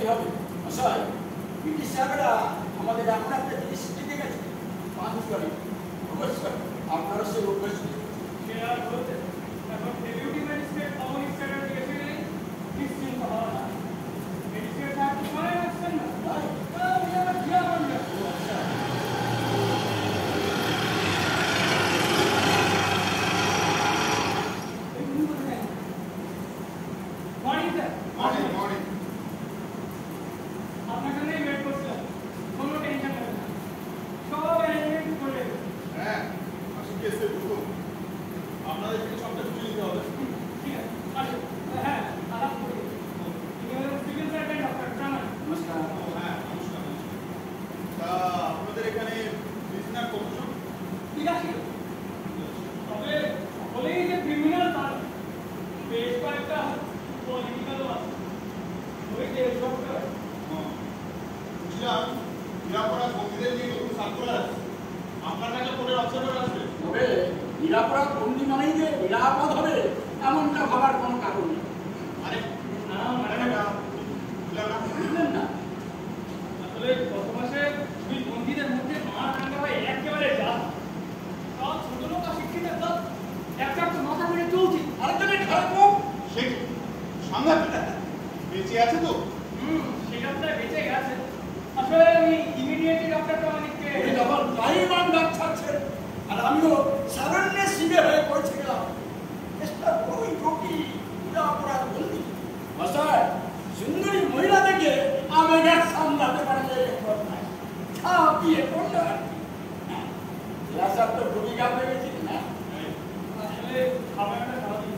কি হবে মশাই? ব্রিটিশ সাহেবরা আমাদের এমন একটা জিনিস শিখে গেছে, মানুষ করে অবশ্যই আপনারা সেই অভ্যাস সে আর বলতে এখন ডেপুটি ম্যাজিস্ট্রেট কমিউনিস্ট সেক্রেটারি এসে নেই, নিশ্চিন্ত হওয়া না। ম্যাজিস্ট্রেট সাহেব তো সময় আসছেন না, উনি আমার জিয়া বন্ধ। Morning sir. Morning morning. আপনার জন্যই ওয়েট করছিলাম, কোনো টেনশন নেবেন না, সব অ্যারেঞ্জমেন্ট করে দেবো। হ্যাঁ আসুন কি এসে ঢুকুন, আপনাদের থেকে সবটা বুঝে নিতে হবে। ঠিক আছে, আসুন। হ্যাঁ, আলাপ করি। ইনি হলেন সিভিল সার্ভেন্ট ডক্টর প্রামাণিক। নমস্কার। হ্যাঁ নমস্কার। তা আপনাদের এখানে প্রিজনার কতজন? ঠিক আছে, তবে সকলেই যে ক্রিমিনাল তা নয়। বেশ কয়েকটা পলিটিক্যালও আছে, ওই দেশভক্ত। বুঝলাম নিরাপরাধ বন্দীদের নিয়ে নতুন সার্কুলার আছে, আপনার কাছে কোর্টের অবজারভার আসবে। তবে নিরাপরাধ বন্দি মানেই যে নিরাপদ হবে এমনটা ভাবার কোনো কারণ নেই। আরে না মানে বুঝলাম না। বুঝলেন না? আসলে গত মাসে দুই বন্দীদের মধ্যে মার কাণ্ড হয় একেবারে যা সব ছোট লোক আর শিক্ষিতের দল একটা তো মাথা মেরে চলছে, আরেকজনের খারাপ সে কি সাংঘাতিক, বেঁচে আছে তো? সেটা তো বেঁচে গেছে। আসলে আমি ইমিডিয়েটলি ডক্টর প্রামাণিককে উনি যখন টাইম ডাক ছাড়ছেন আর আমিও সারণ্যে শিবে হয়ে পড়ছে গেলাম, চেষ্টা বড়ই জটিল। নিরাপরাধ বন্দি মশাই, সুন্দরী মহিলা থেকে আমের সামলাতে পারলে ছাপিয়ে পড়ল আর কি। ক্লাসার তো ভূমিকা ভেবেছিল না। আসলে খাবারটা স্বাভাবিক,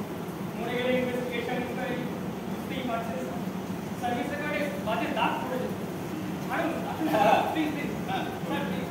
মরে গেলে ইনভেস্টিগেশন করে বুঝতেই পারছেন, সার্ভিস রেকর্ডে বাজে দাগ পড়ে যেত। ছাড়ুন, আসুন, হ্যাঁ। প্লিজ প্লিজ, হ্যাঁ। Sir please.